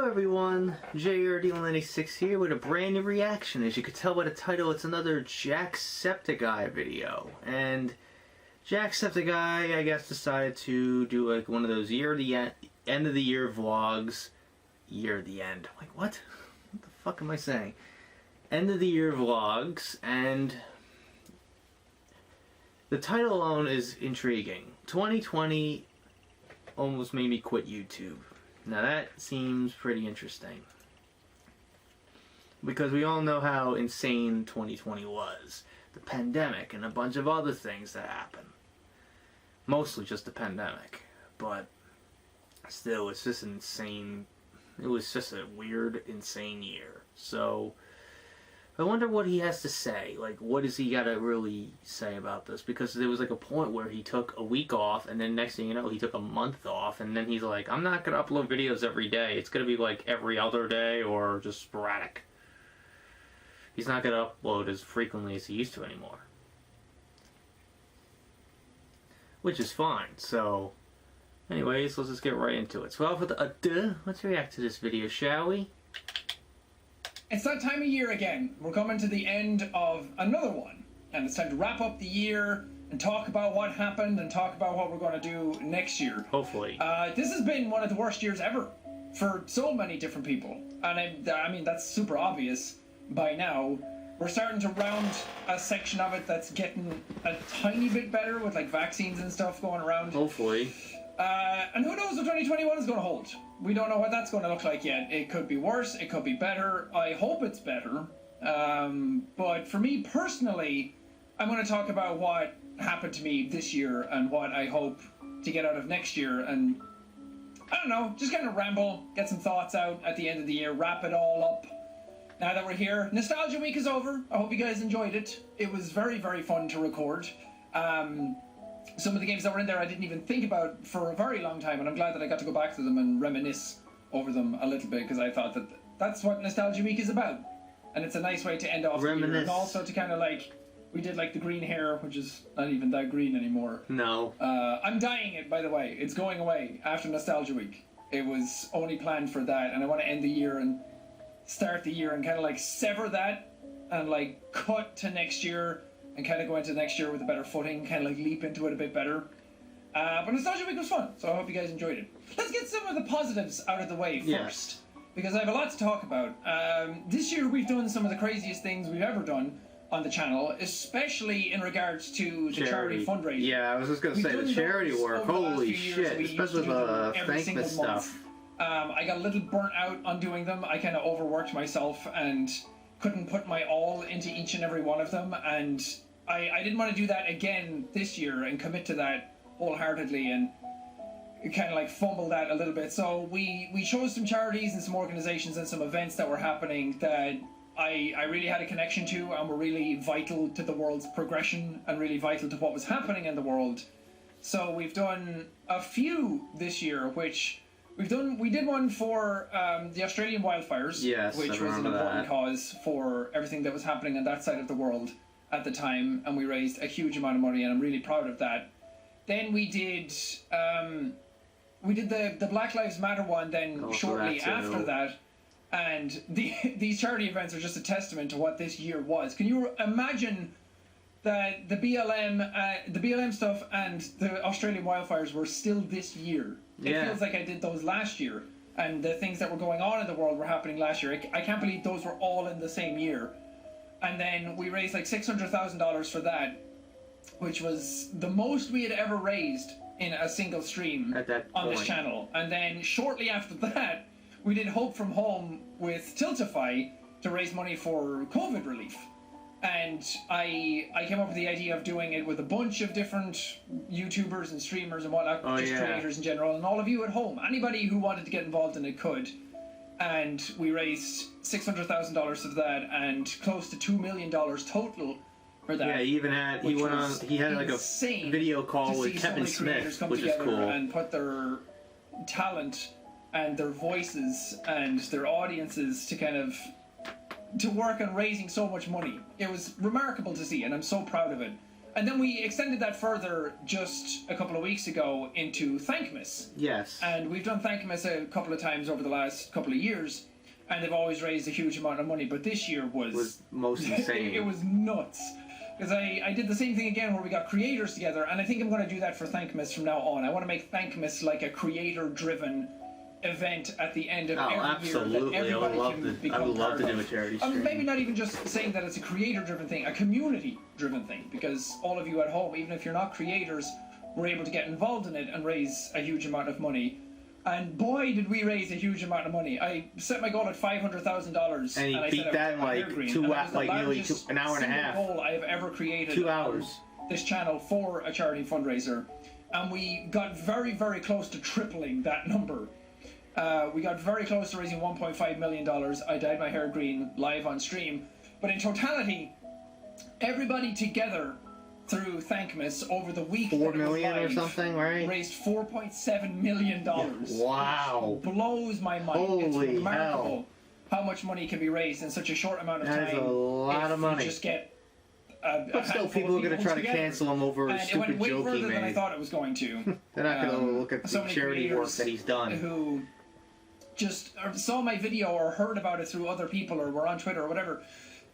Hello everyone, JRD196 here with a brand new reaction. As you can tell by the title, it's another Jacksepticeye video. And Jacksepticeye, I guess, decided to do like one of those end of the year vlogs. Year of the end. Like, what? What the fuck am I saying? End of the year vlogs, and the title alone is intriguing. 2020 almost made me quit YouTube. Now that seems pretty interesting, because we all know how insane 2020 was. The pandemic and a bunch of other things that happened. Mostly just the pandemic, but still, it's just insane. It was just a weird, insane year. So I wonder what he has to say. Like, what does he gotta really say about this? Because there was like a point where he took a week off, and then next thing you know, he took a month off, and then he's like, I'm not gonna upload videos every day. It's gonna be like every other day or just sporadic. He's not gonna upload as frequently as he used to anymore. Which is fine. So, anyways, let's just get right into it. So without further ado, let's react to this video, shall we? It's that time of year again. We're coming to the end of another one, and it's time to wrap up the year and talk about what happened and talk about what we're going to do next year. Hopefully. This has been one of the worst years ever for so many different people, and I mean, that's super obvious by now. We're starting to round a section of it that's getting a tiny bit better with like vaccines and stuff going around. Hopefully. And who knows what 2021 is going to hold. We don't know what that's going to look like yet. It could be worse, it could be better. I hope it's better. But for me personally, I'm going to talk about what happened to me this year and what I hope to get out of next year. And I don't know, just kind of ramble, get some thoughts out at the end of the year, wrap it all up. Now that we're here, Nostalgia Week is over. I hope you guys enjoyed it. It was very, very fun to record. Some of the games that were in there I didn't even think about for a very long time, and I'm glad that I got to go back to them and reminisce over them a little bit, because I thought that that's what Nostalgia Week is about. And it's a nice way to end off the year, and also to kind of like, we did like the green hair, which is not even that green anymore. No. I'm dyeing it, by the way. It's going away after Nostalgia Week. It was only planned for that, and I want to end the year and start the year and kind of like sever that and like cut to next year and kind of go into next year with a better footing, kind of like leap into it a bit better. But Nostalgia Week was fun, so I hope you guys enjoyed it. Let's get some of the positives out of the way first, because I have a lot to talk about. This year we've done some of the craziest things we've ever done on the channel, especially in regards to the charity fundraising. Yeah, I was just going to say, the charity work, holy shit, especially the thankless stuff. I got a little burnt out on doing them. I kind of overworked myself and couldn't put my all into each and every one of them, and I didn't want to do that again this year and commit to that wholeheartedly and kind of like fumble that a little bit. So we chose some charities and some organizations and some events that were happening that I really had a connection to and were really vital to the world's progression and really vital to what was happening in the world. So we've done a few this year, which we did one for the Australian wildfires, which was an important cause for everything that was happening on that side of the world at the time, and we raised a huge amount of money, and I'm really proud of that. Then we did the Black Lives Matter one then shortly after that, and these charity events are just a testament to what this year was. Can you imagine that the BLM stuff and the Australian wildfires were still this year? It feels like I did those last year, and the things that were going on in the world were happening last year. I can't believe those were all in the same year. And then we raised like $600,000 for that, which was the most we had ever raised in a single stream on this channel. And then shortly after that, we did Hope from Home with Tiltify to raise money for COVID relief. And I came up with the idea of doing it with a bunch of different YouTubers and streamers and whatnot, creators in general, and all of you at home. Anybody who wanted to get involved in it could. And we raised $600,000 for that, and close to $2 million total for that. Yeah, he had like a video call with Kevin Smith, which is cool. And put their talent and their voices and their audiences to work on raising so much money. It was remarkable to see, and I'm so proud of it. And then we extended that further just a couple of weeks ago into Thankmas. Yes. And we've done Thankmas a couple of times over the last couple of years, and they've always raised a huge amount of money. But this year was most insane. It was nuts. Because I did the same thing again where we got creators together, and I think I'm going to do that for Thankmas from now on. I want to make Thankmas like a creator-driven event at the end of every absolutely. year. Absolutely. I would love to do a charity stream. Maybe not even just saying that it's a creator-driven thing, a community-driven thing, because all of you at home, even if you're not creators, were able to get involved in it and raise a huge amount of money. And boy, did we raise a huge amount of money. I set my goal at $500,000. And he beat that in like nearly an hour and a half. Goal I have ever created. 2 hours. This channel for a charity fundraiser. And we got very, very close to tripling that number. We got very close to raising $1.5 million. I dyed my hair green live on stream. But in totality, everybody together through Thankmas over the week 4 million or something, right? Raised $4.7 million. Wow. It blows my mind. Holy it's remarkable hell. How much money can be raised in such a short amount of time. That is a lot of money. You just get but still, people are going to try to cancel him over and stupid it went way joke he further than I made. thought it was going to. They're not going to look at the charity work that he's done. Who just saw my video or heard about it through other people or were on Twitter or whatever,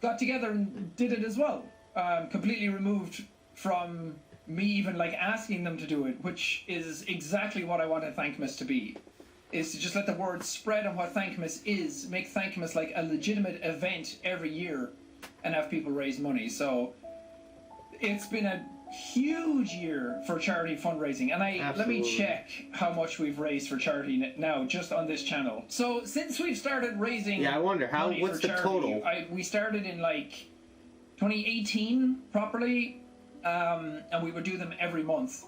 got together and did it as well. Completely removed from me even like asking them to do it, which is exactly what I wanted Thankmas to be. Is to just let the word spread on what Thankmas is, make Thankmas like a legitimate event every year and have people raise money. So it's been a huge year for charity fundraising, and let me check how much we've raised for charity now just on this channel. So since we've started raising I wonder what's the total? We started in like 2018 properly, and we would do them every month,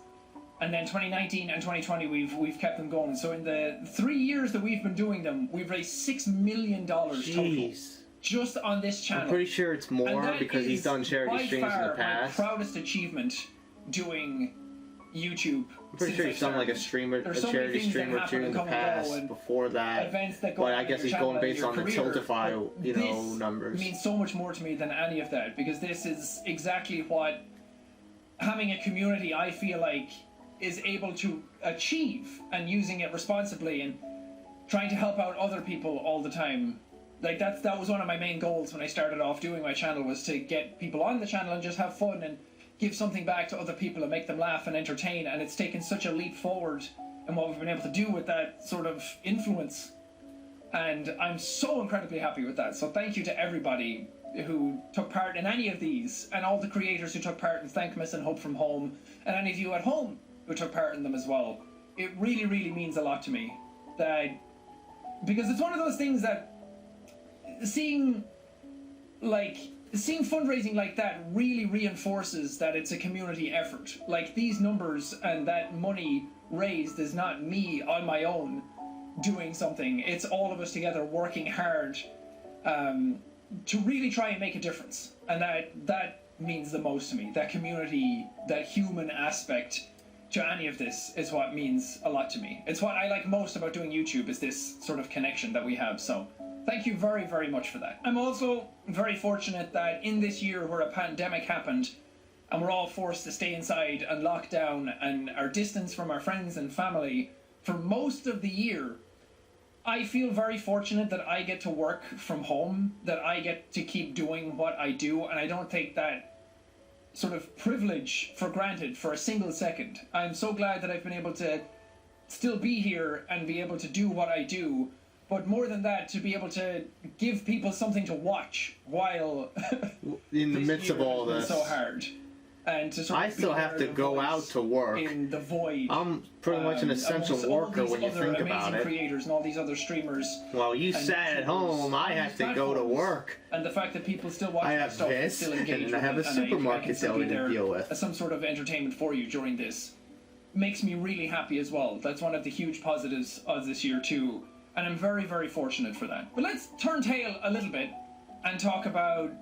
and then 2019 and 2020 we've kept them going. So in the 3 years that we've been doing them, we've raised $6 million total just on this channel. I'm pretty sure it's more because he's done charity streams in the past. My proudest achievement doing YouTube. I'm pretty sure he's done like a charity stream or two in the past before that. But I guess he's going based on the Tiltify, numbers. It means so much more to me than any of that, because this is exactly what having a community, I feel like, is able to achieve, and using it responsibly and trying to help out other people all the time. Like that was one of my main goals when I started off doing my channel, was to get people on the channel and just have fun and give something back to other people and make them laugh and entertain. And it's taken such a leap forward in what we've been able to do with that sort of influence. And I'm so incredibly happy with that. So thank you to everybody who took part in any of these, and all the creators who took part in Thankmas and Hope from Home, and any of you at home who took part in them as well. It really, really means a lot to me. Because it's one of those things that seeing fundraising like that really reinforces that it's a community effort. Like, these numbers and that money raised is not me on my own doing something. It's all of us together working hard to really try and make a difference. And that means the most to me. That community, that human aspect to any of this is what means a lot to me. It's what I like most about doing YouTube, is this sort of connection that we have. So thank you very, very much for that. I'm also very fortunate that in this year where a pandemic happened and we're all forced to stay inside and locked down and are distanced from our friends and family for most of the year, I feel very fortunate that I get to work from home, that I get to keep doing what I do, and I don't take that sort of privilege for granted for a single second. I'm so glad that I've been able to still be here and be able to do what I do. But more than that, to be able to give people something to watch while in the midst of all this, so hard, and to sort of I still have to go out to work in the void. I'm pretty much an essential worker when you think about it. Creators and all these other streamers. While you sat at home, I have to go to work. And the fact that people still watch I have stuff this, still engage and I have a supermarket to deal with. As some sort of entertainment for you during this makes me really happy as well. That's one of the huge positives of this year too. And I'm very, very fortunate for that. But let's turn tail a little bit and talk about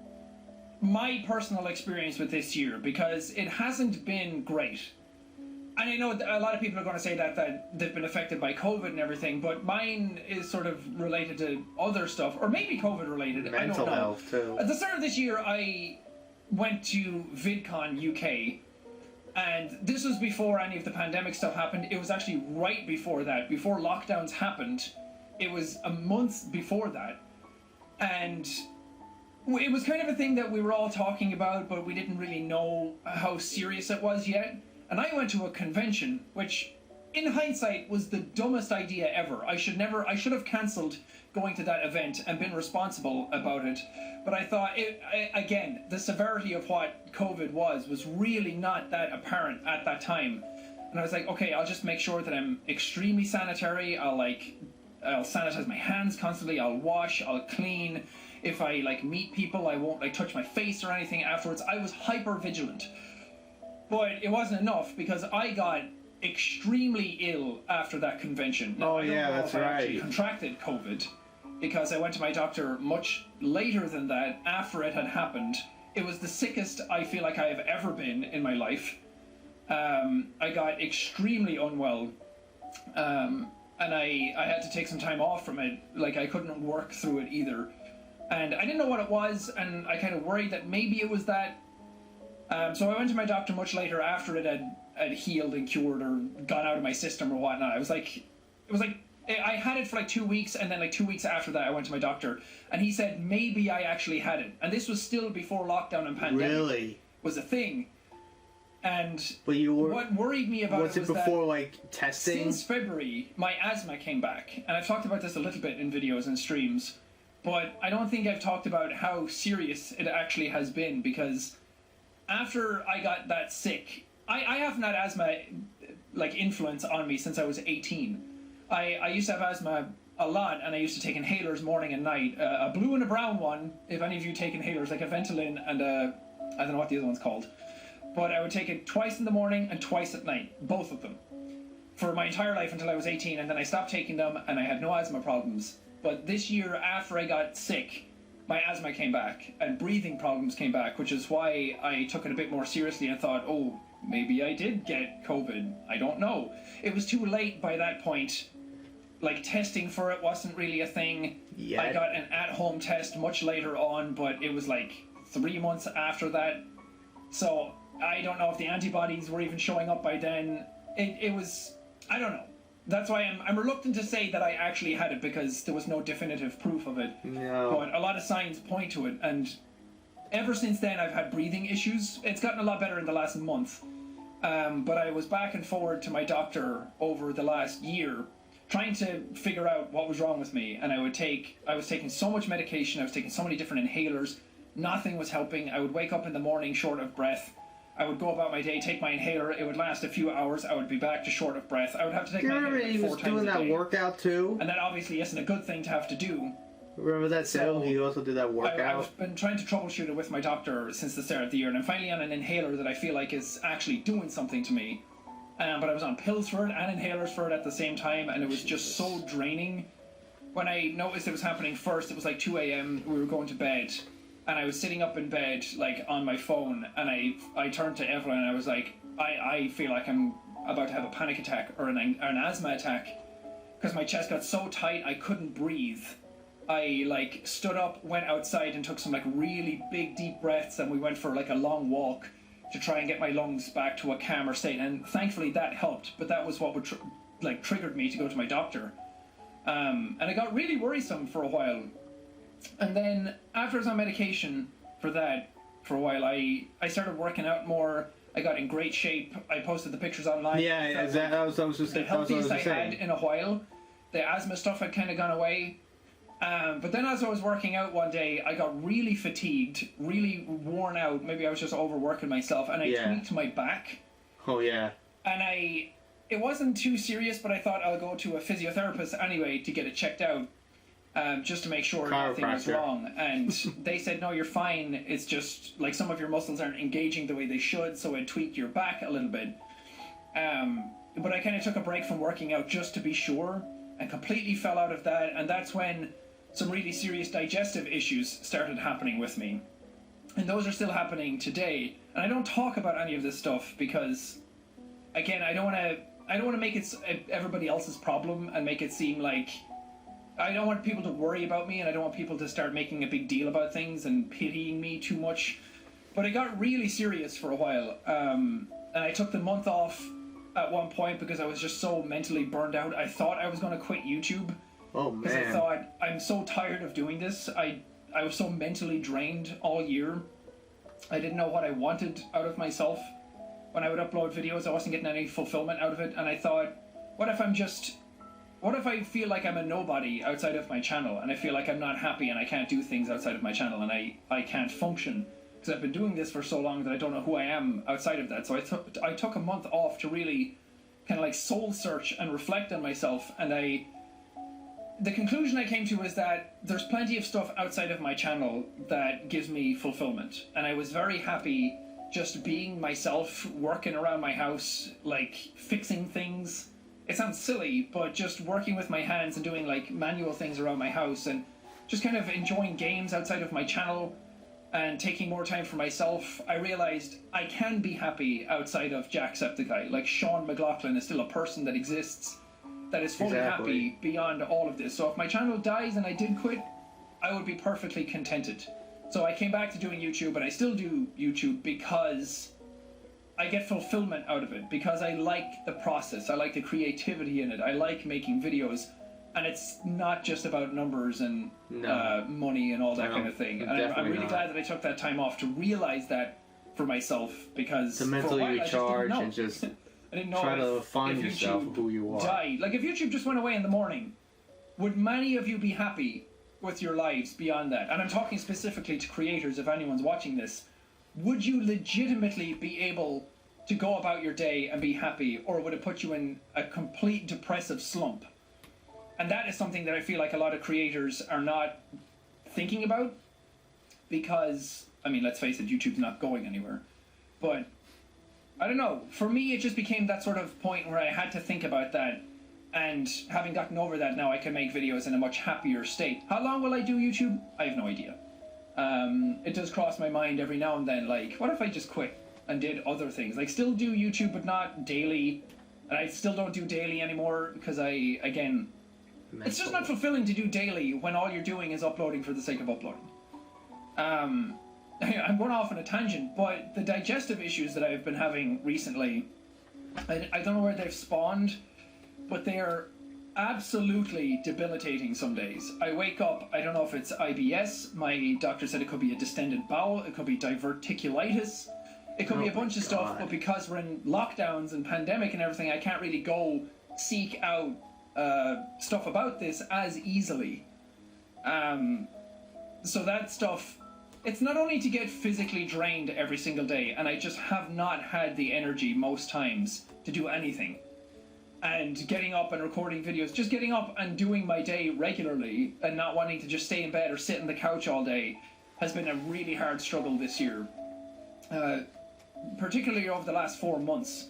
my personal experience with this year, because it hasn't been great. And I know a lot of people are going to say that they've been affected by COVID and everything, but mine is sort of related to other stuff, or maybe COVID related. Mental I don't know. health too. At the start of this year, went to VidCon UK, and this was before any of the pandemic stuff happened. It was actually right before that, before lockdowns happened. It was a month before that, and it was kind of a thing that we were all talking about, but we didn't really know how serious it was yet. And I went to a convention, which in hindsight was the dumbest idea ever. I should have cancelled going to that event and been responsible about it. But I thought, again, the severity of what COVID was really not that apparent at that time. And I was like, okay, I'll just make sure that I'm extremely sanitary. I'll sanitize my hands constantly. I'll wash, I'll clean. If I meet people, I won't touch my face or anything afterwards. I was hyper vigilant. But it wasn't enough, because I got extremely ill after that convention. Now, oh yeah, that's right. I actually contracted COVID because I went to my doctor much later than that, after it had happened. It was the sickest I feel like I have ever been in my life. I got extremely unwell, and I had to take some time off from it. I couldn't work through it either. And I didn't know what it was, and I kind of worried that maybe it was that. So I went to my doctor much later, after it had healed and cured or gone out of my system or whatnot. It was like I had it for 2 weeks, and then 2 weeks after that I went to my doctor, and he said maybe I actually had it. And this was still before lockdown and pandemic was a thing. And what worried me about it was before that testing? Since February, my asthma came back, and I've talked about this a little bit in videos and streams, but I don't think I've talked about how serious it actually has been, because after I got that sick, I haven't had asthma influence on me since I was 18. I used to have asthma a lot, and I used to take inhalers morning and night. A blue and a brown one, if any of you take inhalers, like a Ventolin and I don't know what the other one's called. But I would take it twice in the morning and twice at night, both of them, for my entire life until I was 18, and then I stopped taking them, and I had no asthma problems. But this year, after I got sick, my asthma came back, and breathing problems came back, which is why I took it a bit more seriously and thought, oh, maybe I did get COVID. I don't know. It was too late by that point. Testing for it wasn't really a thing. Yet. I got an at-home test much later on, but it was 3 months after that. So I don't know if the antibodies were even showing up by then. It was, I don't know. That's why I'm reluctant to say that I actually had it, because there was no definitive proof of it. No. But a lot of signs point to it, and ever since then I've had breathing issues. It's gotten a lot better in the last month. But I was back and forward to my doctor over the last year, trying to figure out what was wrong with me. And I was taking so much medication, I was taking so many different inhalers, nothing was helping. I would wake up in the morning short of breath. I would go about my day, take my inhaler, it would last a few hours, I would be back to short of breath. I would have to take my inhaler 4 times a day. He was doing that workout too? And that obviously isn't a good thing to have to do. Remember that film? He also did that workout? I've been trying to troubleshoot it with my doctor since the start of the year, and I'm finally on an inhaler that I feel like is actually doing something to me. But I was on pills for it and inhalers for it at the same time, and it was just so draining. When I noticed it was happening first, it was 2 a.m, we were going to bed, and I was sitting up in bed, on my phone, and I turned to Evelyn, and I was like, I feel like I'm about to have a panic attack, or an asthma attack, because my chest got so tight I couldn't breathe. I stood up, went outside, and took some really big deep breaths, and we went for a long walk to try and get my lungs back to a calmer state, and thankfully that helped. But that was what would triggered me to go to my doctor, and it got really worrisome for a while. And then after I was on medication for that for a while, I started working out more. I got in great shape. I posted the pictures online. Yeah, that was just the healthiest I had in a while. The asthma stuff had kind of gone away. But then as I was working out one day, I got really fatigued, really worn out. Maybe I was just overworking myself, and I tweaked my back. Oh, yeah. And it wasn't too serious, but I thought I'll go to a physiotherapist anyway to get it checked out, just to make sure nothing was wrong. And they said, no, you're fine. It's just some of your muscles aren't engaging the way they should, so it tweaked your back a little bit. But I kind of took a break from working out just to be sure, and completely fell out of that. And that's when some really serious digestive issues started happening with me, and those are still happening today. And I don't talk about any of this stuff because, again, I don't want to make it everybody else's problem and make it seem like I don't want people to worry about me, and I don't want people to start making a big deal about things and pitying me too much. But it got really serious for a while, and I took the month off at one point because I was just so mentally burned out. I thought I was going to quit YouTube. Oh man! Because I thought, I'm so tired of doing this. I was so mentally drained all year. I didn't know what I wanted out of myself. When I would upload videos, I wasn't getting any fulfillment out of it, and I thought, what if I feel like I'm a nobody outside of my channel, and I feel like I'm not happy and I can't do things outside of my channel, and I can't function because I've been doing this for so long that I don't know who I am outside of that. So I took a month off to really kind of like soul search and reflect on myself, and the conclusion I came to is that there's plenty of stuff outside of my channel that gives me fulfillment, and I was very happy just being myself, working around my house, like fixing things. It sounds silly, but just working with my hands and doing like manual things around my house, and just kind of enjoying games outside of my channel and taking more time for myself. I realized I can be happy outside of Jacksepticeye. Like, Sean McLaughlin is still a person that exists, that is fully happy beyond all of this. So if my channel dies and I did quit, I would be perfectly contented. So I came back to doing YouTube, and I still do YouTube because I get fulfillment out of it, because I like the process, I like the creativity in it, I like making videos, and it's not just about numbers and money and all that kind of thing. And I'm really glad that I took that time off to realize that for myself, because to mentally recharge and just I didn't know try to find yourself, who you are. Died. Like, if YouTube just went away in the morning, would many of you be happy with your lives beyond that? And I'm talking specifically to creators, if anyone's watching this. Would you legitimately be able to go about your day and be happy, or would it put you in a complete depressive slump? And that is something that I feel like a lot of creators are not thinking about, because, I mean, let's face it, YouTube's not going anywhere. But, I don't know, for me it just became that sort of point where I had to think about that, and having gotten over that now, I can make videos in a much happier state. How long will I do YouTube? I have no idea. It does cross my mind every now and then, like, what if I just quit and did other things? Like, still do YouTube, but not daily. And I still don't do daily anymore, because it's just not fulfilling to do daily when all you're doing is uploading for the sake of uploading. I'm going off on a tangent, but the digestive issues that I've been having recently, I don't know where they've spawned, but they are absolutely debilitating some days. I wake up, I don't know if it's IBS, my doctor said it could be a distended bowel, it could be diverticulitis, it could be a bunch of stuff, but because we're in lockdowns and pandemic and everything, I can't really go seek out stuff about this as easily. So that stuff, it's not only to get physically drained every single day, and I just have not had the energy most times to do anything. And getting up and recording videos, just getting up and doing my day regularly and not wanting to just stay in bed or sit on the couch all day has been a really hard struggle this year. Particularly over the last 4 months.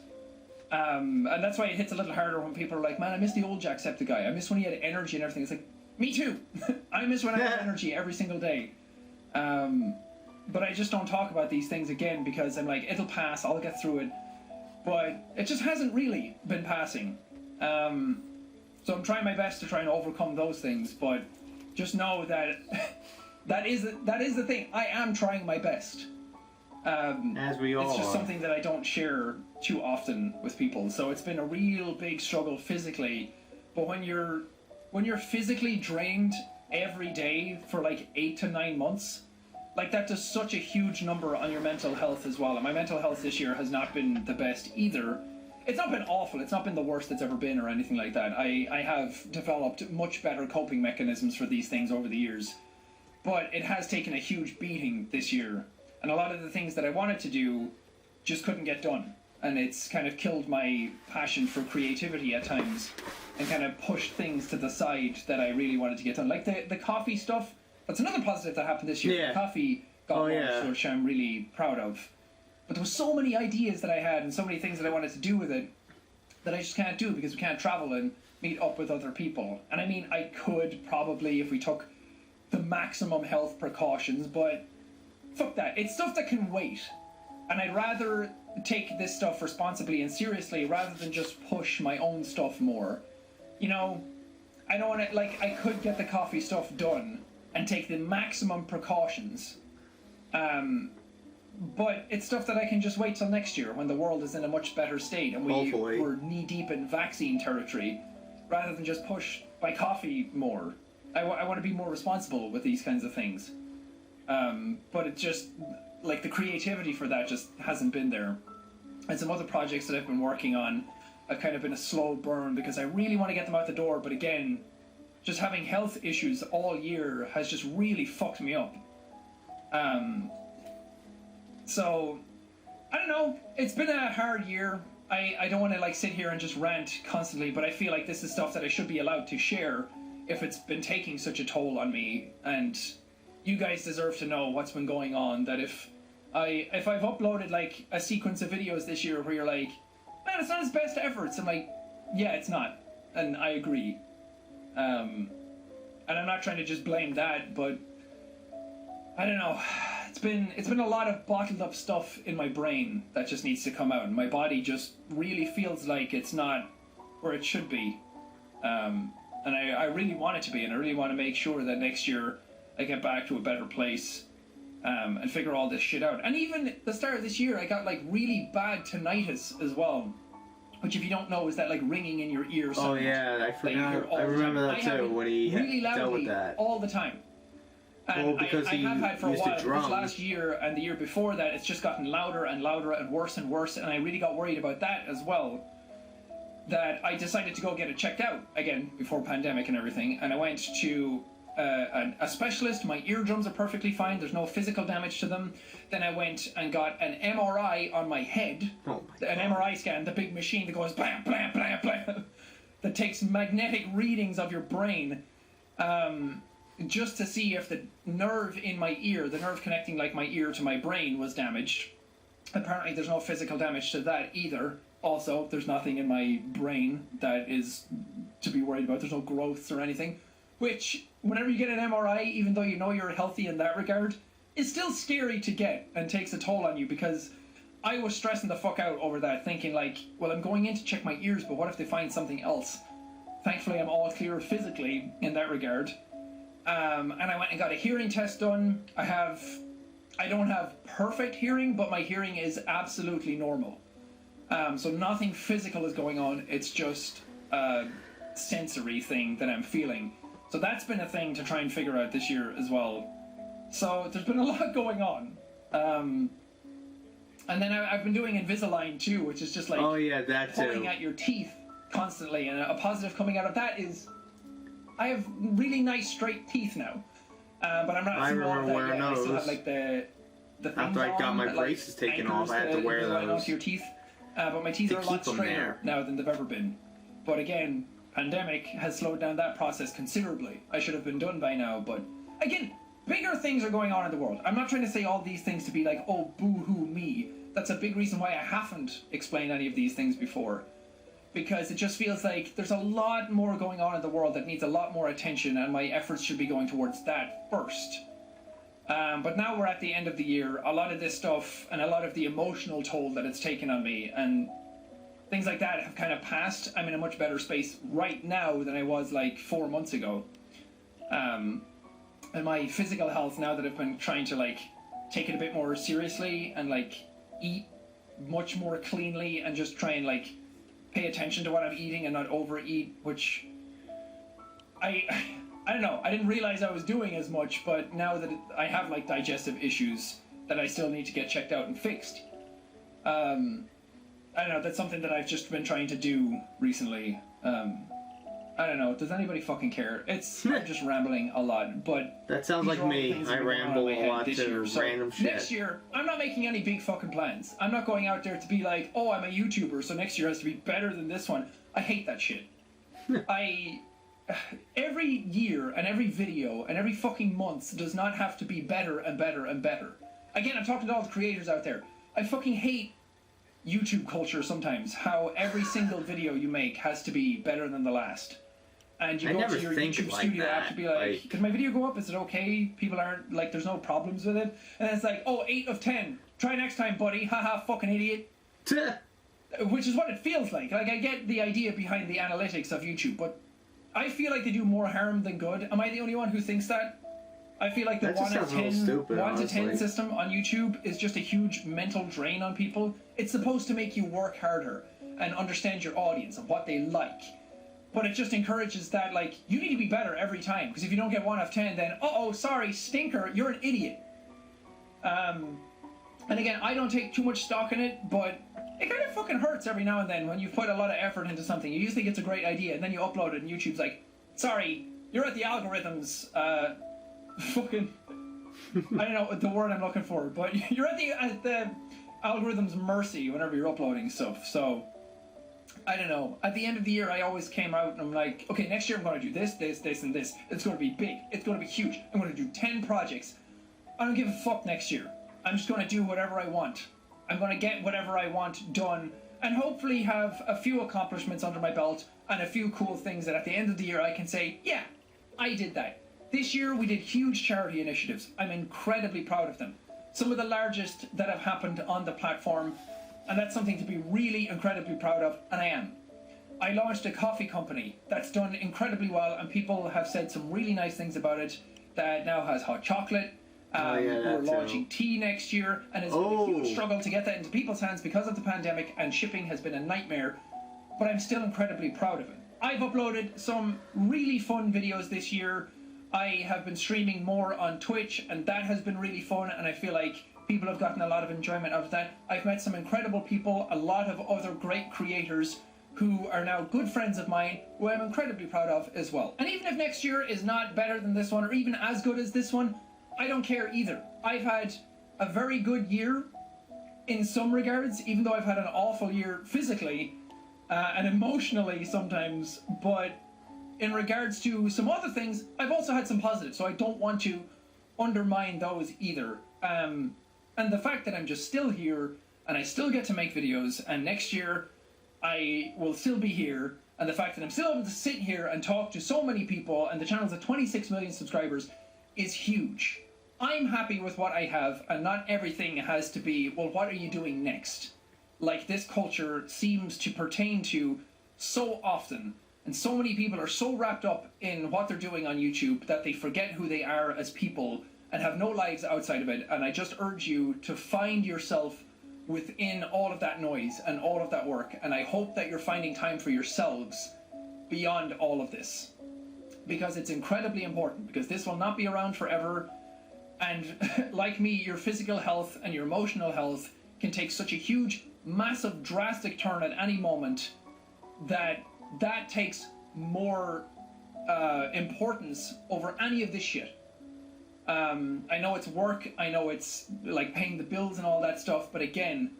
And that's why it hits a little harder when people are like, man, I miss the old Jacksepticeye. I miss when he had energy and everything. It's like, me too. I miss when I had energy every single day. But I just don't talk about these things again, because I'm like, it'll pass, I'll get through it. But it just hasn't really been passing. So I'm trying my best to try and overcome those things, but just know that that is the thing. I am trying my best. As we all It's just are. something that I don't share too often with people. So it's been a real big struggle physically. But when you're physically drained every day for like 8 to 9 months, like, that does such a huge number on your mental health as well. And my mental health this year has not been the best either. It's not been awful. It's not been the worst it's ever been or anything like that. I have developed much better coping mechanisms for these things over the years. But it has taken a huge beating this year. And a lot of the things that I wanted to do just couldn't get done. And it's kind of killed my passion for creativity at times, and kind of pushed things to the side that I really wanted to get done. Like the coffee stuff, that's another positive that happened this year. Yeah. The coffee got launched, which I'm really proud of. But there were so many ideas that I had and so many things that I wanted to do with it that I just can't do because we can't travel and meet up with other people. And I mean, I could probably if we took the maximum health precautions, but fuck that. It's stuff that can wait. And I'd rather take this stuff responsibly and seriously rather than just push my own stuff more. You know, I don't want to, like, I could get the coffee stuff done and take the maximum precautions. but it's stuff that I can just wait till next year when the world is in a much better state and we're knee deep in vaccine territory, rather than just push my coffee more. I want to be more responsible with these kinds of things. But it just, like, the creativity for that just hasn't been there. And some other projects that I've been working on have kind of been a slow burn because I really want to get them out the door, but again, just having health issues all year has just really fucked me up. So, I don't know, it's been a hard year. I don't want to, like, sit here and just rant constantly, but I feel like this is stuff that I should be allowed to share if it's been taking such a toll on me, and you guys deserve to know what's been going on. That if I've uploaded like a sequence of videos this year where you're like, man, it's not his best efforts, I'm like, yeah, it's not, and I agree. And I'm not trying to just blame that, but I don't know. It's been a lot of bottled up stuff in my brain that just needs to come out, and my body just really feels like it's not where it should be. And I really want it to be, and I really want to make sure that next year I get back to a better place, and figure all this shit out. And even the start of this year, I got like really bad tinnitus as well, which, if you don't know, is that like ringing in your ear sound. Oh yeah, I forgot. I remember that too, when he really dealt with that. All the time. And well, because I have had for a while. This last year and the year before that, it's just gotten louder and louder and worse, and I really got worried about that as well. That I decided to go get it checked out again before pandemic and everything, and I went to a specialist. My eardrums are perfectly fine. There's no physical damage to them. Then I went and got an MRI on my head. Oh my God. An MRI scan, the big machine that goes blam, blam, blam, blam, that takes magnetic readings of your brain, just to see if the nerve in my ear, the nerve connecting like my ear to my brain, was damaged. Apparently there's no physical damage to that either. Also, there's nothing in my brain that is to be worried about. There's no growths or anything. Which, whenever you get an MRI, even though you know you're healthy in that regard, is still scary to get and takes a toll on you, because I was stressing the fuck out over that, thinking like, well, I'm going in to check my ears, but what if they find something else? Thankfully, I'm all clear physically in that regard. And I went and got a hearing test done. I don't have perfect hearing, but my hearing is absolutely normal. So nothing physical is going on, it's just a sensory thing that I'm feeling. So that's been a thing to try and figure out this year as well. So there's been a lot going on. And then I've been doing Invisalign too, which is just like pulling at your teeth constantly. And a positive coming out of that is I have really nice straight teeth now. But I'm not through all of that yet. I still have like the after I got my braces taken off, I had to wear those. Onto your teeth. But my teeth are a lot straighter now than they've ever been. But again, pandemic has slowed down that process considerably. I should have been done by now, but again, bigger things are going on in the world. I'm not trying to say all these things to be like, oh, boo-hoo me. That's a big reason why I haven't explained any of these things before. Because it just feels like there's a lot more going on in the world that needs a lot more attention, and my efforts should be going towards that first. But now we're at the end of the year. A lot of this stuff and a lot of the emotional toll that it's taken on me and things like that have kind of passed. I'm in a much better space right now than I was like 4 months ago. And my physical health, now that I've been trying to like take it a bit more seriously and like eat much more cleanly and just try and like pay attention to what I'm eating and not overeat, which I don't know, I didn't realize I was doing as much, but now that I have like digestive issues that I still need to get checked out and fixed. I don't know, that's something that I've just been trying to do recently. I don't know, does anybody fucking care? I'm just rambling a lot, but that sounds like me. I ramble a lot to random shit. Next year, I'm not making any big fucking plans. I'm not going out there to be like, oh, I'm a YouTuber, so next year has to be better than this one. I hate that shit. Every year and every video and every fucking month does not have to be better and better and better. Again, I'm talking to all the creators out there. I fucking hate YouTube culture sometimes. How every single video you make has to be better than the last. And you go to your YouTube studio app to be like, did my video go up? Is it okay? People aren't, like, there's no problems with it. And it's like, oh, 8 of 10. Try next time, buddy. Haha, fucking idiot. Which is what it feels like. Like, I get the idea behind the analytics of YouTube, but I feel like they do more harm than good. Am I the only one who thinks that? I feel like the That just 1 sounds a little stupid, 1 to 10 honestly. system on YouTube is just a huge mental drain on people. It's supposed to make you work harder and understand your audience and what they like. But it just encourages that, like, you need to be better every time. Because if you don't get 1 out of 10, then, uh-oh, sorry, stinker, you're an idiot. And again, I don't take too much stock in it, but it kind of fucking hurts every now and then when you put a lot of effort into something. You think it's a great idea, and then you upload it, and YouTube's like, sorry, you're at the algorithms, fucking, I don't know the word I'm looking for, but you're at the algorithm's mercy whenever you're uploading stuff. So I don't know. At the end of the year, I always came out and I'm like, okay, next year I'm going to do this, this, this, and this. It's going to be big. It's going to be huge. I'm going to do 10 projects. I don't give a fuck next year. I'm just going to do whatever I want. I'm going to get whatever I want done and hopefully have a few accomplishments under my belt and a few cool things that at the end of the year I can say, yeah, I did that. This year we did huge charity initiatives. I'm incredibly proud of them. Some of the largest that have happened on the platform, and that's something to be really incredibly proud of, and I am. I launched a coffee company that's done incredibly well, and people have said some really nice things about it, that now has hot chocolate. We're launching tea next year, and it's been a huge struggle to get that into people's hands because of the pandemic, and shipping has been a nightmare, but I'm still incredibly proud of it. I've uploaded some really fun videos this year. I have been streaming more on Twitch, and that has been really fun, and I feel like people have gotten a lot of enjoyment out of that. I've met some incredible people, a lot of other great creators who are now good friends of mine, who I'm incredibly proud of as well. And even if next year is not better than this one, or even as good as this one, I don't care either. I've had a very good year in some regards, even though I've had an awful year physically and emotionally sometimes, but in regards to some other things, I've also had some positives, so I don't want to undermine those either. And the fact that I'm just still here, and I still get to make videos, and next year I will still be here, and the fact that I'm still able to sit here and talk to so many people, and the channel's at 26 million subscribers, is huge. I'm happy with what I have, and not everything has to be, well, what are you doing next? Like this culture seems to pertain to so often, and so many people are so wrapped up in what they're doing on YouTube that they forget who they are as people and have no lives outside of it. And I just urge you to find yourself within all of that noise and all of that work, and I hope that you're finding time for yourselves beyond all of this, because it's incredibly important, because this will not be around forever. And like me, your physical health and your emotional health can take such a huge, massive, drastic turn at any moment that takes more importance over any of this shit. I know it's work, I know it's like paying the bills and all that stuff, but again,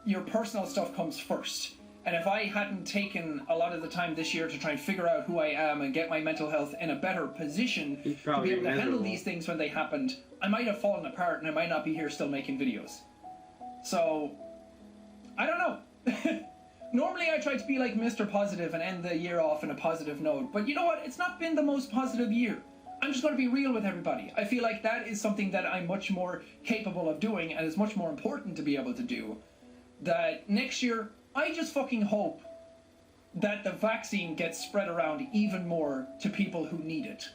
your personal stuff comes first. And if I hadn't taken a lot of the time this year to try and figure out who I am and get my mental health in a better position to be able to handle these things when they happened, I might have fallen apart and I might not be here still making videos. So, I don't know. Normally I try to be like Mr. Positive and end the year off on a positive note, but you know what? It's not been the most positive year. I'm just going to be real with everybody. I feel like that is something that I'm much more capable of doing, and is much more important to be able to do. That next year, I just fucking hope that the vaccine gets spread around even more to people who need it.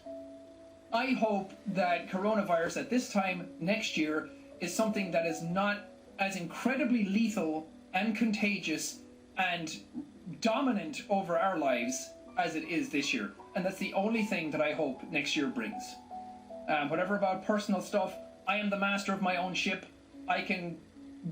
I hope that coronavirus at this time next year is something that is not as incredibly lethal and contagious and dominant over our lives as it is this year. And that's the only thing that I hope next year brings. Whatever about personal stuff, I am the master of my own ship. I can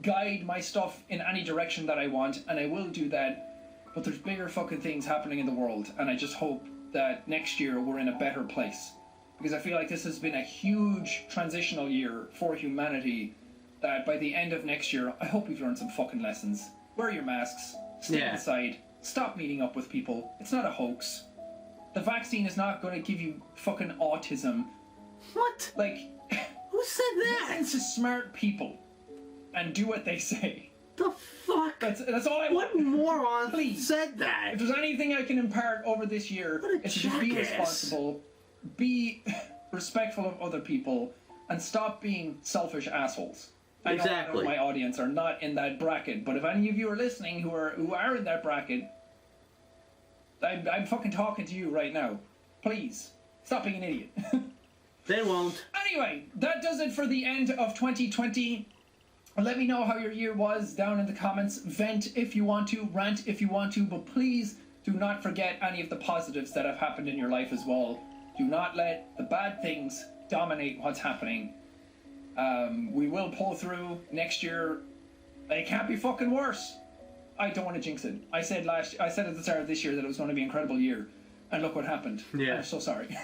guide my stuff in any direction that I want, and I will do that. But there's bigger fucking things happening in the world, and I just hope that next year we're in a better place. Because I feel like this has been a huge transitional year for humanity, that by the end of next year, I hope we've learned some fucking lessons. Wear your masks, stay inside, stop meeting up with people. It's not a hoax. The vaccine is not going to give you fucking autism. What? Like, who said that? Listen to smart people and do what they say. The fuck? That's all I want. What moron Please said that? If there's anything I can impart over this year, it's to just be responsible, be respectful of other people, and stop being selfish assholes. Exactly. I know my audience are not in that bracket, but if any of you are listening who are in that bracket, I'm fucking talking to you right now. Please, stop being an idiot. They won't. Anyway, that does it for the end of 2020. Let me know how your year was down in the comments. Vent if you want to, rant if you want to, but please do not forget any of the positives that have happened in your life as well. Do not let the bad things dominate what's happening. We will pull through next year. It can't be fucking worse. I don't want to jinx it. I said at the start of this year that it was going to be an incredible year, and look what happened. Yeah. I'm so sorry.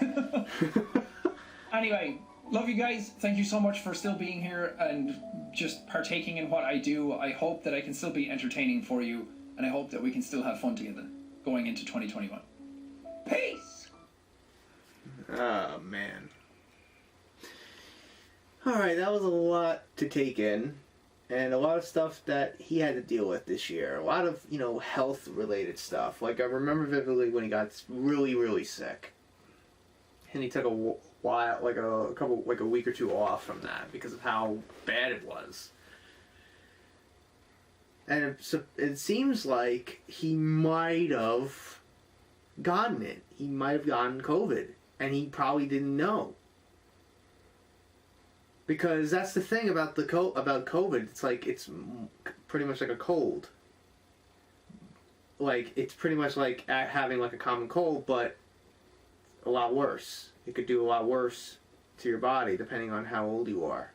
Anyway, love you guys. Thank you so much for still being here and just partaking in what I do. I hope that I can still be entertaining for you, and I hope that we can still have fun together going into 2021. Peace! Oh, man. Alright, that was a lot to take in. And a lot of stuff that he had to deal with this year. A lot of, health-related stuff. Like, I remember vividly when he got really, really sick. And he took a while, a week or two off from that because of how bad it was. And it seems like he might have gotten it. He might have gotten COVID. And he probably didn't know. Because that's the thing about about COVID. It's like it's pretty much like a cold. Like it's pretty much like having like a common cold, but a lot worse. It could do a lot worse to your body depending on how old you are.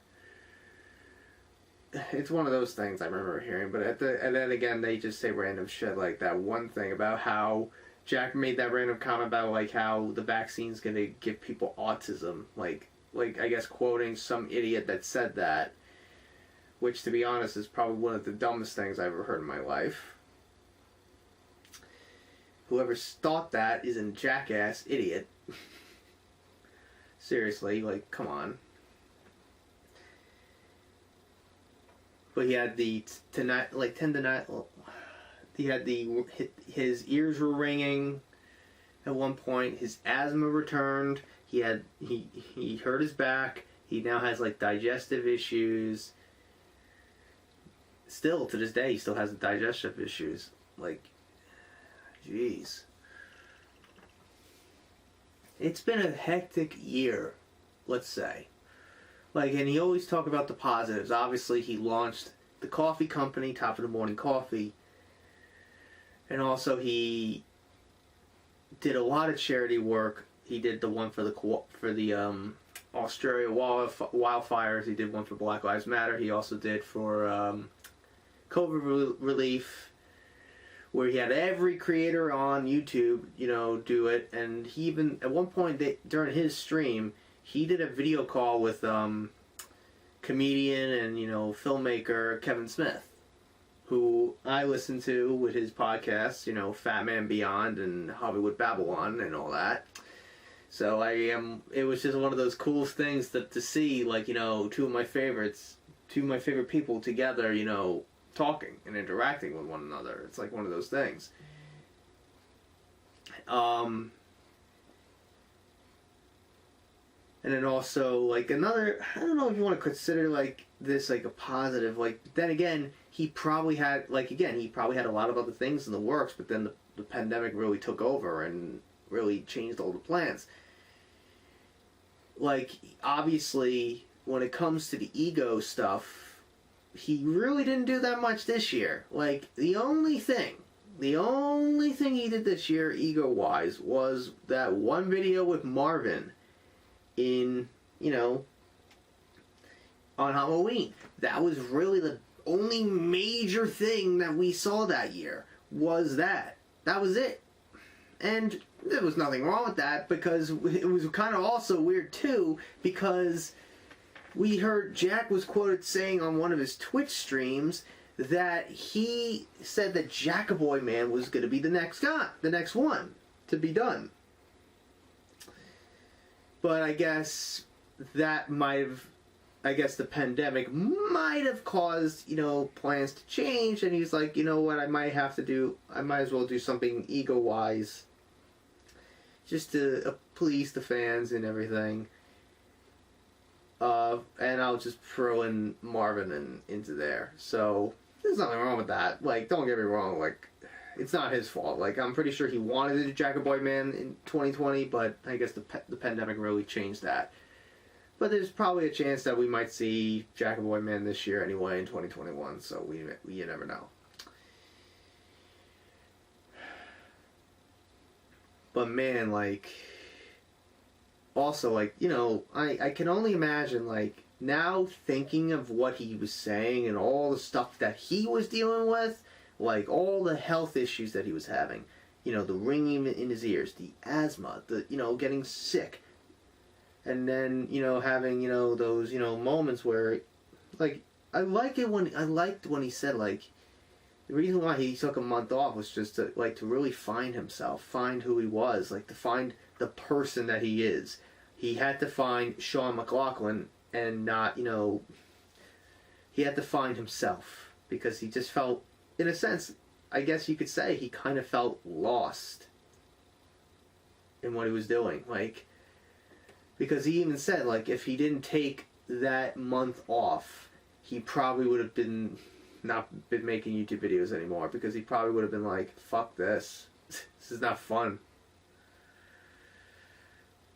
It's one of those things I remember hearing. But and then again, they just say random shit like that one thing about how Jack made that random comment about like how the vaccine's gonna give people autism, like I guess quoting some idiot that said that, which to be honest is probably one of the dumbest things I've ever heard in my life. Whoever thought that is a jackass idiot. Seriously, like, come on. But he had the he had his ears were ringing at one point. His asthma returned. He hurt his back. He now has like digestive issues. Still to this day, he still has the digestive issues. Like, jeez. It's been a hectic year, let's say. Like, and he always talk about the positives. Obviously, he launched the coffee company, Top of the Morning Coffee. And also he did a lot of charity work. He did the one for the Australia wildfires. He did one for Black Lives Matter. He also did for COVID relief, where he had every creator on YouTube, do it. And he even, at one point during his stream, he did a video call with comedian and, filmmaker Kevin Smith, who I listen to with his podcasts, Fat Man Beyond and Hollywood Babylon and all that. So it was just one of those cool things to see, like, two of my favorite people together, talking and interacting with one another. It's like one of those things. And then also, like, another, I don't know if you want to consider, like, this, like, a positive, like, then again, he probably had a lot of other things in the works, but then the pandemic really took over and really changed all the plans. Like, obviously, when it comes to the ego stuff, he really didn't do that much this year. Like, the only thing he did this year, ego-wise, was that one video with Marvin in, on Halloween. That was really the only major thing that we saw that year, was that. That was it. And there was nothing wrong with that, because it was kind of also weird too, because we heard Jack was quoted saying on one of his Twitch streams that he said that Jackboy Man was going to be the next one to be done. But I guess that the pandemic might have caused, plans to change, and he's like, you know what, I might as well do something ego-wise, just to please the fans and everything. And I'll just throw in Marvin into there. So, there's nothing wrong with that. Like, don't get me wrong, like, it's not his fault. Like, I'm pretty sure he wanted to do Jackboy Man in 2020, but I guess the pandemic really changed that. But there's probably a chance that we might see Jackboy Man this year anyway in 2021, so you never know. But man, like, also, like, you know, I can only imagine, like, now thinking of what he was saying and all the stuff that he was dealing with, like, all the health issues that he was having, you know, the ringing in his ears, the asthma, the, you know, getting sick. And then, you know, having, you know, those, you know, moments where, like, I liked when he said, like, the reason why he took a month off was just to, like, to really find himself, find who he was, like, to find the person that he is. He had to find Sean McLaughlin and not, you know, he had to find himself because he just felt, in a sense, I guess you could say he kind of felt lost in what he was doing. Like, because he even said, like, if he didn't take that month off, he probably would have not been making YouTube videos anymore, because he probably would have been like, fuck this. This is not fun.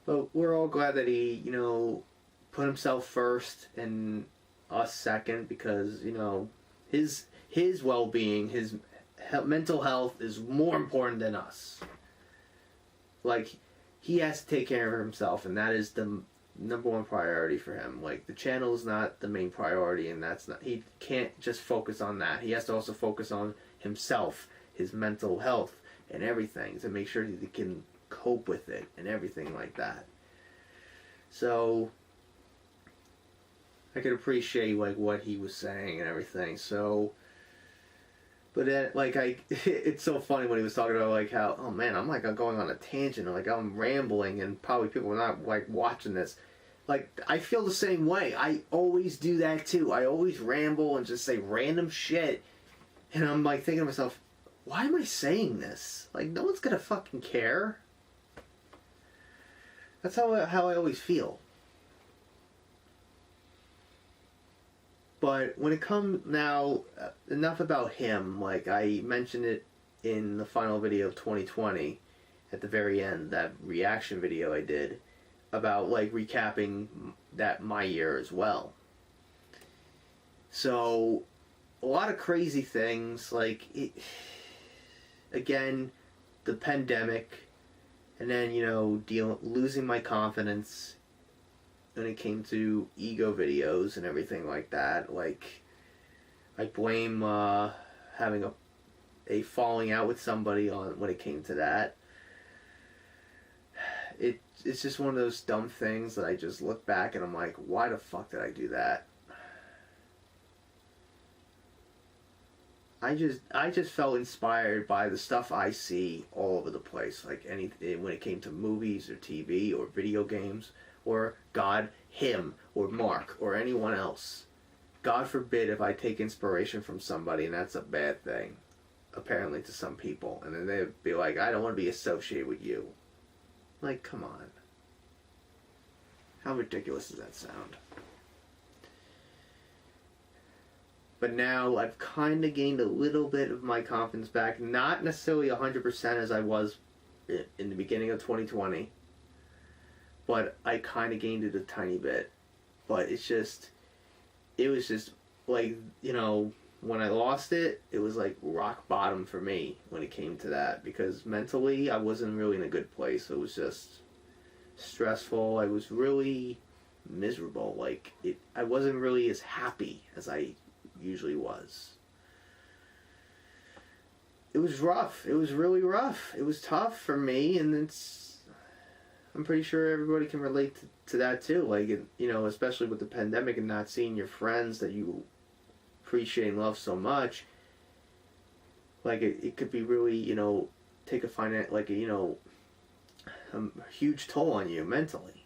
But we're all glad that he, you know, put himself first and us second, because, you know, his well-being, his mental health is more important than us. Like, he has to take care of himself, and that is the number one priority for him. Like, the channel is not the main priority, and he can't just focus on that. He has to also focus on himself, his mental health, and everything, to make sure that he can cope with it and everything like that. So I could appreciate, like, what he was saying and everything. So, but then, like, it's so funny when he was talking about, like, how, oh man, I'm like, I'm going on a tangent, or like I'm rambling, and probably people are not, like, watching this. Like, I feel the same way. I always do that too. I always ramble and just say random shit, and I'm like thinking to myself, why am I saying this? Like, no one's gonna fucking care. That's how I always feel. But when it comes now, enough about him. Like, I mentioned it in the final video of 2020 at the very end, that reaction video I did about, like, recapping that my year as well. So a lot of crazy things, like, again, the pandemic, and then, you know, losing my confidence when it came to ego videos and everything like that. Like, I blame having a falling out with somebody on when it came to that. It's just one of those dumb things that I just look back and I'm like, why the fuck did I do that? I just felt inspired by the stuff I see all over the place, like when it came to movies or TV or video games, or God, him, or Mark, or anyone else. God forbid if I take inspiration from somebody and that's a bad thing, apparently to some people, and then they'd be like, I don't want to be associated with you. Like, come on. How ridiculous does that sound? But now I've kind of gained a little bit of my confidence back. Not necessarily 100% as I was in the beginning of 2020. But I kind of gained it a tiny bit. But it was just like, you know, when I lost it, it was like rock bottom for me when it came to that. Because mentally, I wasn't really in a good place. It was just stressful. I was really miserable. Like, I wasn't really as happy as I usually was. It was rough. It was really rough. It was tough for me, and I'm pretty sure everybody can relate to that too. Like, you know, especially with the pandemic and not seeing your friends that you appreciate and love so much. Like, it could be really, you know, take a huge toll on you mentally.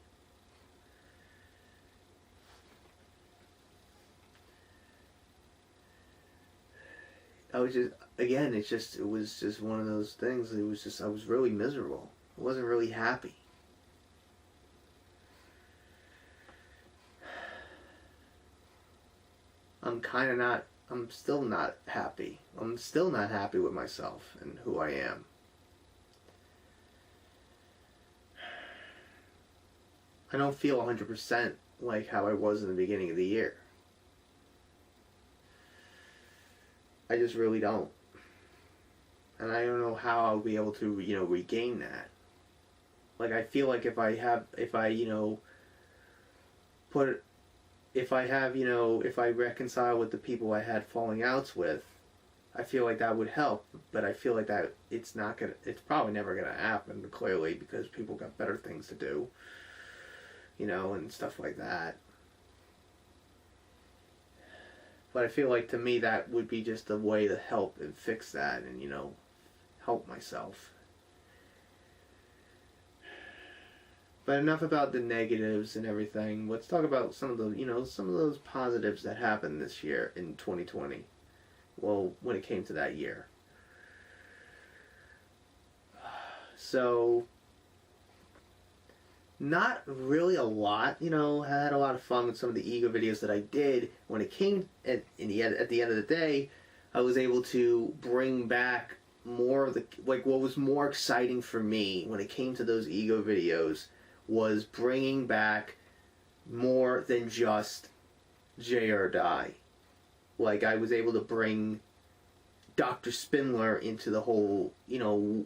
I was just, again, it was just one of those things. It was just, I was really miserable. I wasn't really happy. I'm still not happy. I'm still not happy with myself and who I am. I don't feel 100% like how I was in the beginning of the year. I just really don't. And I don't know how I'll be able to, you know, regain that. Like, I feel like if I reconcile with the people I had falling outs with, I feel like that would help. But I feel like that it's probably never gonna happen, clearly, because people got better things to do, you know, and stuff like that. But I feel like, to me, that would be just a way to help and fix that and, you know, help myself. But enough about the negatives and everything. Let's talk about some of those positives that happened this year in 2020. Well, when it came to that year. So, not really a lot, you know. I had a lot of fun with some of the ego videos that I did. When it came at the end of the day, I was able to bring back more of the, like, what was more exciting for me when it came to those ego videos was bringing back more than just J or Die. Like, I was able to bring Dr. Spindler into the whole, you know,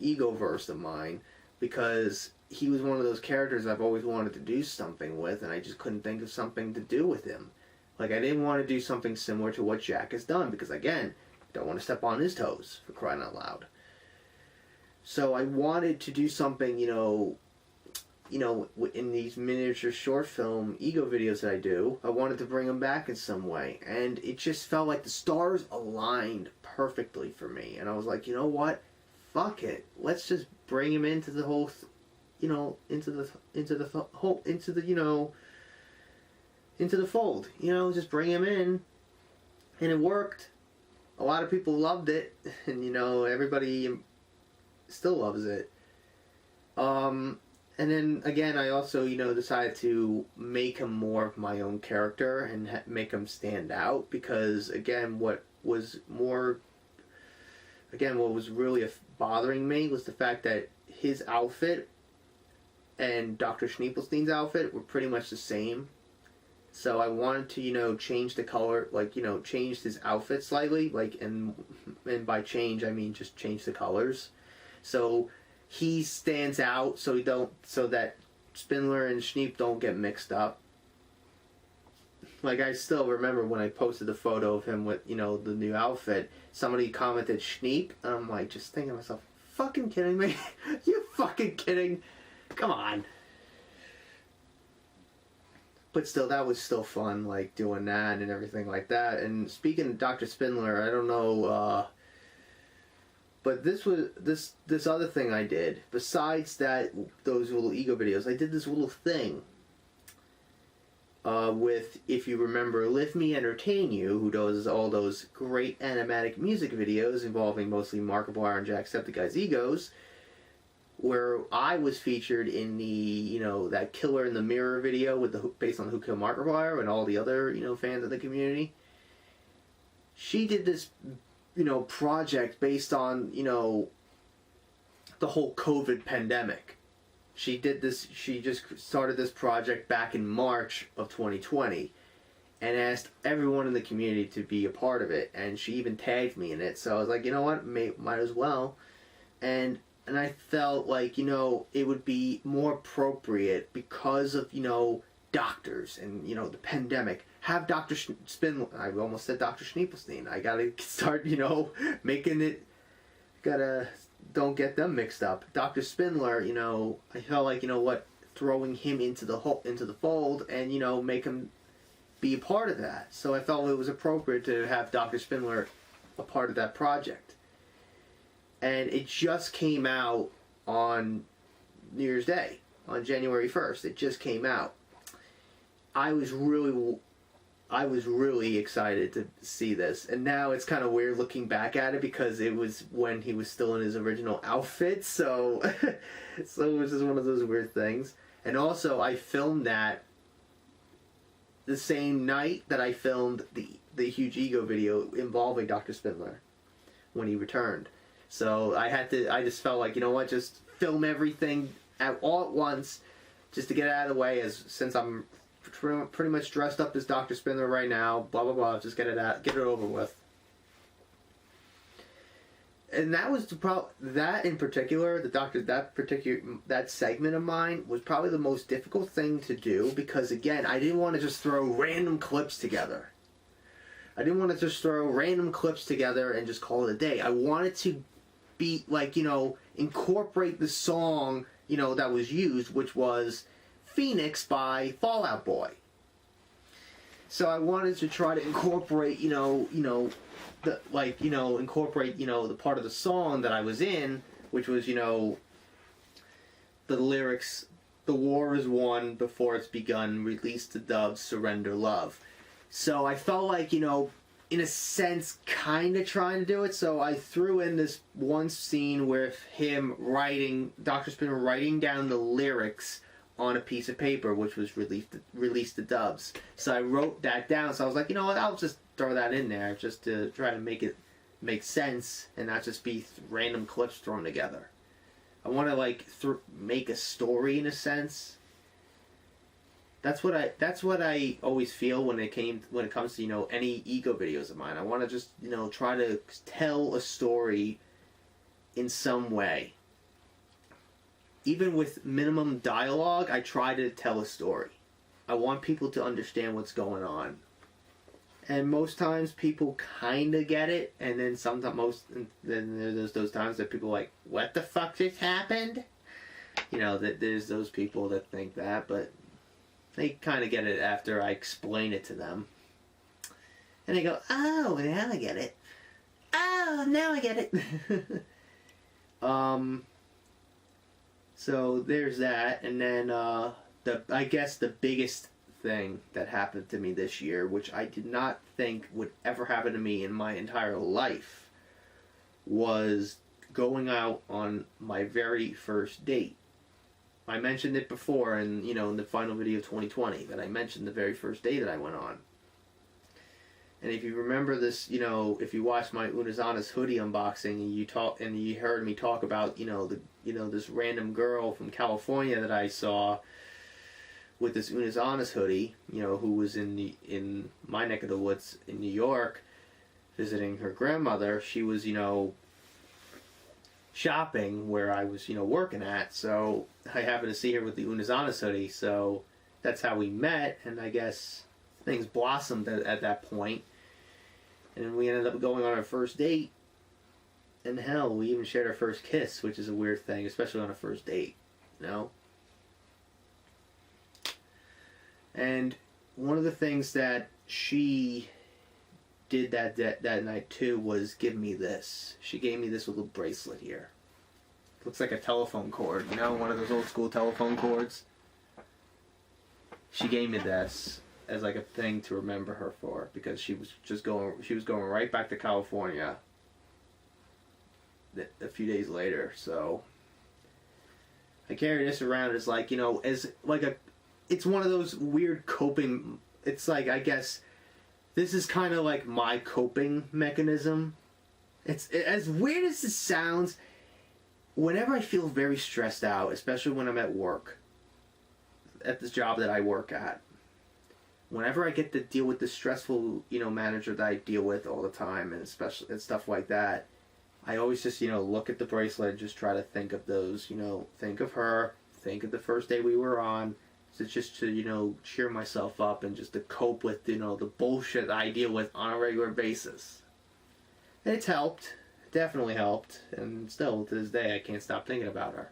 ego verse of mine, because he was one of those characters I've always wanted to do something with, and I just couldn't think of something to do with him. Like, I didn't want to do something similar to what Jack has done, because, again, I don't want to step on his toes, for crying out loud. So I wanted to do something, you know, in these miniature short film ego videos that I do, I wanted to bring them back in some way. And it just felt like the stars aligned perfectly for me. And I was like, you know what? Fuck it. Let's just bring him into the whole, into the fold. You know, just bring him in. And it worked. A lot of people loved it. And, you know, everybody still loves it. And then, again, I also, you know, decided to make him more of my own character and make him stand out, because, again, what was really bothering me was the fact that his outfit and Dr. Schneepelstein's outfit were pretty much the same. So I wanted to, you know, change the color, like, you know, change his outfit slightly, like, and by change, I mean just change the colors. So he stands out, so that Spindler and Schneep don't get mixed up. Like, I still remember when I posted the photo of him with, you know, the new outfit, somebody commented Schneep, and I'm like, just thinking to myself, fucking kidding me? You fucking kidding? Come on. But still, that was still fun, like, doing that and everything like that. And speaking of Dr. Spindler, I don't know, but this other thing I did, besides those little ego videos, I did this little thing with, if you remember, Live Me Entertain You, who does all those great animatic music videos involving mostly Markiplier and Jacksepticeye's egos, where I was featured in the, you know, that Killer in the Mirror video based on Who Killed Markiplier and all the other, you know, fans of the community. She did this, you know, project based on, you know, the whole COVID pandemic. She just started this project back in March of 2020 and asked everyone in the community to be a part of it, and she even tagged me in it. So I was like, you know what, might as well. And I felt like, you know, it would be more appropriate because of, you know, doctors and, you know, the pandemic. Have Dr. Spindler, I almost said Dr. Schneepelstein. I gotta start, you know, making it, don't get them mixed up. Dr. Spindler, you know, I felt like, you know what, throwing him into the fold and, you know, make him be a part of that. So I felt it was appropriate to have Dr. Spindler a part of that project. And it just came out on New Year's Day, on January 1st. It just came out. I was really excited to see this, and now it's kind of weird looking back at it because it was when he was still in his original outfit, so so it was just one of those weird things. And also, I filmed that the same night that I filmed the huge ego video involving Dr. Spindler when he returned. So I just felt like, you know what, just film everything all at once, just to get it out of the way, since I'm pretty much dressed up as Dr. Spindler right now, blah blah blah, just get it over with. And that was that in particular, that segment of mine was probably the most difficult thing to do, because again, I didn't want to just throw random clips together. I didn't want to just throw random clips together and just call it a day. I wanted to be like, incorporate the song, that was used, which was Phoenix by Fall Out Boy. So I wanted to try to incorporate, incorporate, the part of the song that I was in, which was, the lyrics, "The war is won before it's begun, release the doves, surrender love." So I felt like, in a sense, kind of trying to do it. So I threw in this one scene with him Dr. Spinner writing down the lyrics on a piece of paper, which was release the doves. So I wrote that down. So I was like, I'll just throw that in there just to try to make it make sense and not just be random clips thrown together. I want to make a story in a sense. That's what I always feel when it comes to any ego videos of mine. I want to just try to tell a story in some way. Even with minimum dialogue, I try to tell a story. I want people to understand what's going on. And most times people kind of get it, and then then there's those times that people are like, "What the fuck just happened?" That there's those people that think that, but they kind of get it after I explain it to them. And they go, "Oh, now I get it. Oh, now I get it." So there's that. And then I guess the biggest thing that happened to me this year, which I did not think would ever happen to me in my entire life, was going out on my very first date. I mentioned it before in the final video of 2020 that I mentioned the very first day that I went on. And if you remember this, if you watched my Unazanas hoodie unboxing and you heard me talk about this random girl from California that I saw with this Unazanas hoodie, who was in my neck of the woods in New York visiting her grandmother. She was shopping where I was working at, so I happened to see her with the Unazanas hoodie, so that's how we met, and I guess things blossomed at that point. And we ended up going on our first date, and hell, we even shared our first kiss, which is a weird thing, especially on a first date, And one of the things that she did that night too was give me this. She gave me this little bracelet here. Looks like a telephone cord, one of those old school telephone cords. She gave me this as like a thing to remember her for, because she was going right back to California a few days later. So I carry this around as it's one of those weird coping. It's like, I guess this is kind of like my coping mechanism. It's as weird as it sounds. Whenever I feel very stressed out, especially when I'm at work, at this job that I work at, whenever I get to deal with the stressful, manager that I deal with all the time, and especially and stuff like that, I always just, look at the bracelet and just try to think of those, think of her, think of the first day we were on, so just to, cheer myself up and just to cope with, the bullshit that I deal with on a regular basis. And it's helped. It definitely helped. And still, to this day, I can't stop thinking about her.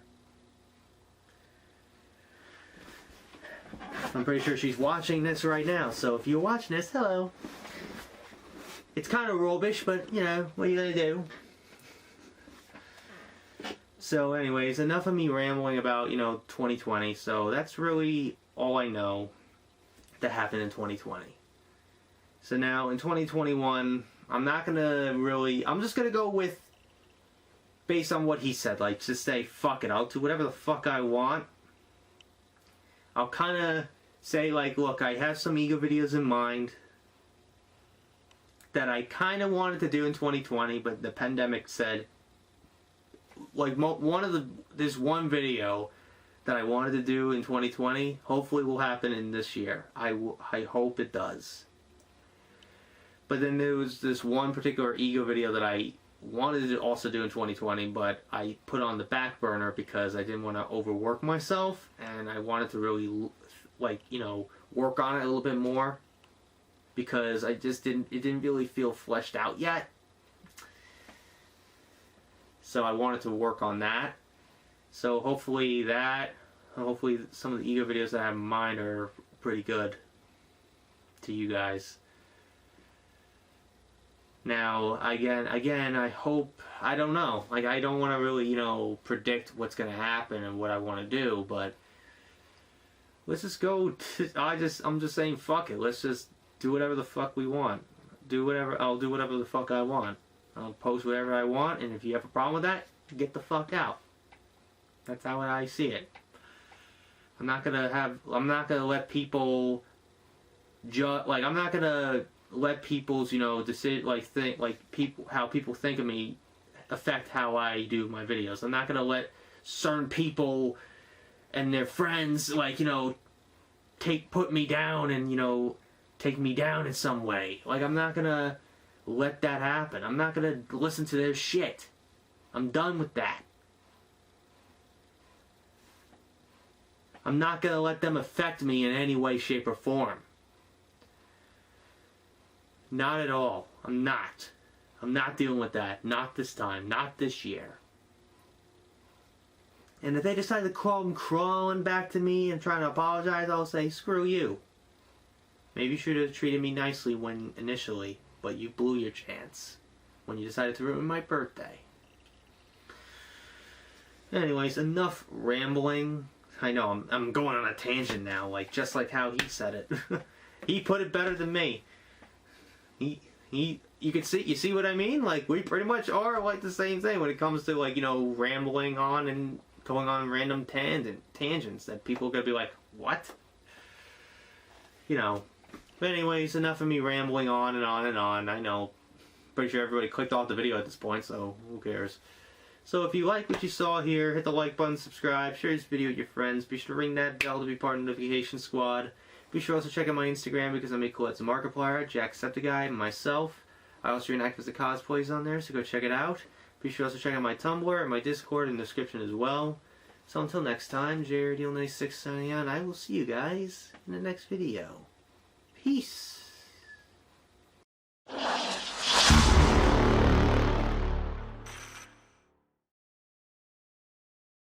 I'm pretty sure she's watching this right now, so if you're watching this, hello. It's kind of rubbish, but, what are you going to do? So anyways, enough of me rambling about, 2020. So that's really all I know that happened in 2020. So now in 2021, I'm just going to go with, based on what he said, just say, fuck it, I'll do whatever the fuck I want. I'll kind of say, look, I have some ego videos in mind that I kind of wanted to do in 2020, but the pandemic said, there's one video that I wanted to do in 2020 hopefully will happen in this year. I hope it does. But then there was this one particular ego video that I wanted to also do in 2020, but I put on the back burner because I didn't want to overwork myself, and I wanted to really, like, you know, work on it a little bit more, because it didn't really feel fleshed out yet. So I wanted to work on that. So hopefully some of the ego videos that I have in mind are pretty good to you guys. Now, again, I hope, I don't know, like, I don't want to really, you know, predict what's going to happen and what I want to do, but let's just go, I'm just saying, fuck it, let's just do whatever the fuck we want. I'll do whatever the fuck I want. I'll post whatever I want, and if you have a problem with that, get the fuck out. That's how I see it. I'm not gonna let people I'm not gonna let people's, you know, how people think of me affect how I do my videos. I'm not gonna let certain people and their friends, like, you know, put me down and, you know, take me down in some way. Like, I'm not gonna let that happen. I'm not gonna listen to their shit. I'm done with that. I'm not gonna let them affect me in any way, shape, or form. Not at all. I'm not. I'm not dealing with that. Not this time. Not this year. And if they decide to come crawling back to me and trying to apologize, I'll say, screw you. Maybe you should have treated me nicely initially, but you blew your chance when you decided to ruin my birthday. Anyways, enough rambling. I know, I'm going on a tangent now, like, just like how he said it. He put it better than me. You see what I mean? Like, we pretty much are like the same thing when it comes to, like, you know, rambling on and going on random tangents that people are gonna be like, what? You know. But anyways, enough of me rambling on and on and on. I know, pretty sure everybody clicked off the video at this point, so who cares? So if you like what you saw here, hit the like button, subscribe, share this video with your friends. Be sure to ring that bell to be part of the notification squad. Be sure also check out my Instagram because I make cool as a Markiplier, Jacksepticeye, myself. I also reenact as the cosplays on there, so go check it out. Be sure to also check out my Tumblr and my Discord in the description as well. So until next time, JRD96 signing out, and I will see you guys in the next video. Peace!